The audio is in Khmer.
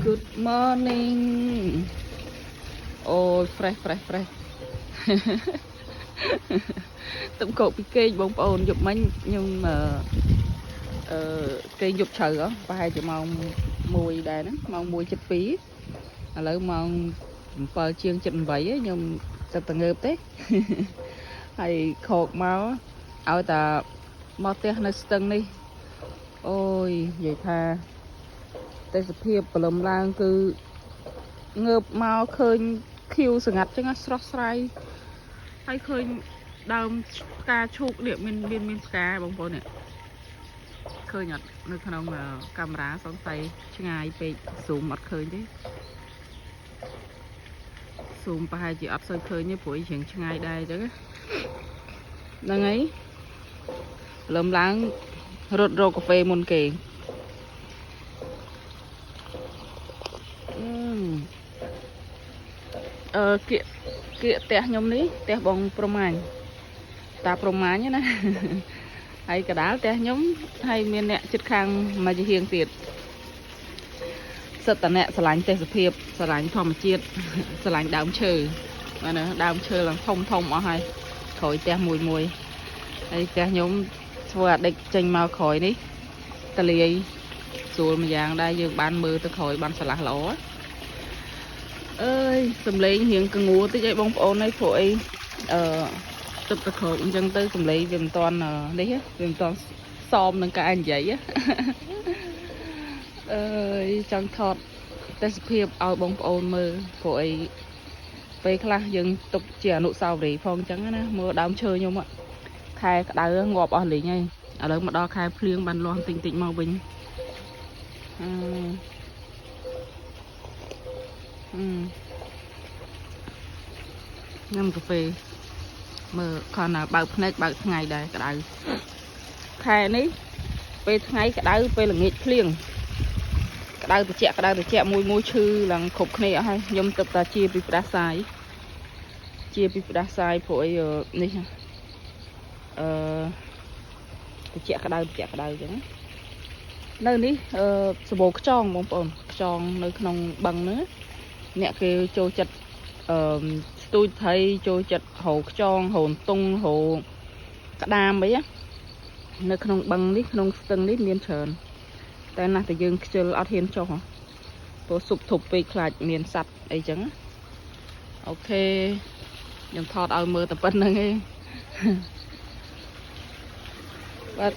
Good morning អូយ fresh ទឹកកកពីគេបងប្អូនយប់មិញខ្ញុំគេយប់ជ្រៅប្រហែលជាម៉ោង1ដែរហ្នឹងម៉ោង1:02ឥឡូវម៉ោង7 ជាង 7:08ខ្ញុំទឹកតងើបទេហើយខកមកឲ្យតាមកផ្ទះនៅស្ទឹងនេះអូយនិយាយថាទេសភាពព្រលឹមឡើងគឺងើបមកឃើញខៀវស្ងាត់ចឹងស្រស់ស្រាយហើយឃើញដើមផ្កាឈូកនេះមានផ្កាបងប្អូននេះឃើញអត់នៅក្នុងកាមេរ៉ាសង្ស័យឆ្ងាយពេកស៊ូមអត់ឃើញទេស៊ូមប្រហែលជាអត់សូវឃើញទេព្រោះរៀងឆ្ងាយដែរចឹងហ្នឹងហើយព្រលឹមឡើងរត់រកកាហ្វេមុនគេគៀកផ្ទះខ្ញុំនេះផ្ទះបងប្រមាញតាប្រមាញណាហើយកដាលផ្ទះខ្ញុំហើយមានអ្នកជិតខាងមកជាហៀងទៀតសិតតអ្នកស្រឡាញ់ទេសភាពស្រឡាញ់ធម្មជាតិស្រឡាញ់ដើមឈើបាទណាដើមឈើឡើងធំអស់ហើយក្រោយផ្ទះមួយហើយផ្ទះខ្ញុំធ្វើអាដេកចេញមកក្រោយនេះតលាយស្រួលមួយយ៉ាងដែរយើងបានមើលទៅក្រោយបានឆ្លាស់ល្អអើយសំឡេងរៀងកងួរតិចឲ្យបងប្អូនឲ្យព្រោះអីទឹកទៅក្រោយអញ្ចឹងទៅសំឡេងវាមិនតាន់នេះវាមិនតាន់សមនឹងការនិយាយអើយចង់ថតទេសភាពឲ្យបងប្អូនមើលព្រោះអីពេលខ្លះយើងទុកជាអនុស្សាវរីយ៍ផងអញ្ចឹងណាមើលដើមឈើខ្ញុំខែក្តៅងាប់អស់លេងហើយឥឡូវមកដល់ខែភ្លៀងបានលាស់តិចមកវិញញ៉ាំកាហ្វេមើលខនបើកភ្នែកបើកថ្ងៃដែរក្តៅខែនេះពេលថ្ងៃក្តៅពេលល្ងាចភ្លៀងក្តៅត្រជាក់មួយឈឺឡើងគ្រប់គ្នាអស់ហើយខ្ញុំទឹកតាជាពីផ្ដាសាយព្រោះអីនេះត្រជាក់ក្តៅអញ្ចឹងនៅនេះសបោខ្ចងបងប្អូនខ្ចងនៅក្នុងបឹងហ្នឹងអ្នកគេចូលចិត្តស្ទូចថៃចូលចិត្តហៅខ្ចងហៅតុងហៅក្តាមអីនៅក្នុងបឹងនេះក្នុងស្ទឹងនេះមានច្រើនតែណាស់តែយើងខ្ជិលអត់ហ៊ានចុះព្រោះស៊ុបធប់ពេកខ្លាចមានសត្វអីចឹងអូខេខ្ញុំថតឲ្យមើលតែប៉ុណ្្នឹងឯងបាទ